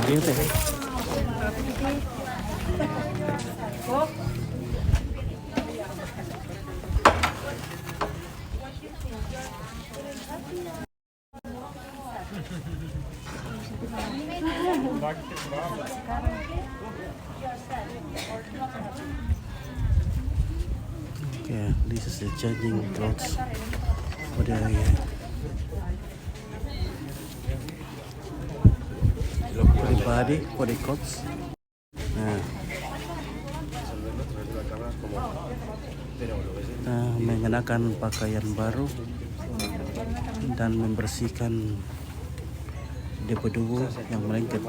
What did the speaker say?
Iya teh. Okay, this is the changing clothes for the body, for the clothes. Nah, kita mengenakan pakaian baru dan membersihkan debu-debu yang melengket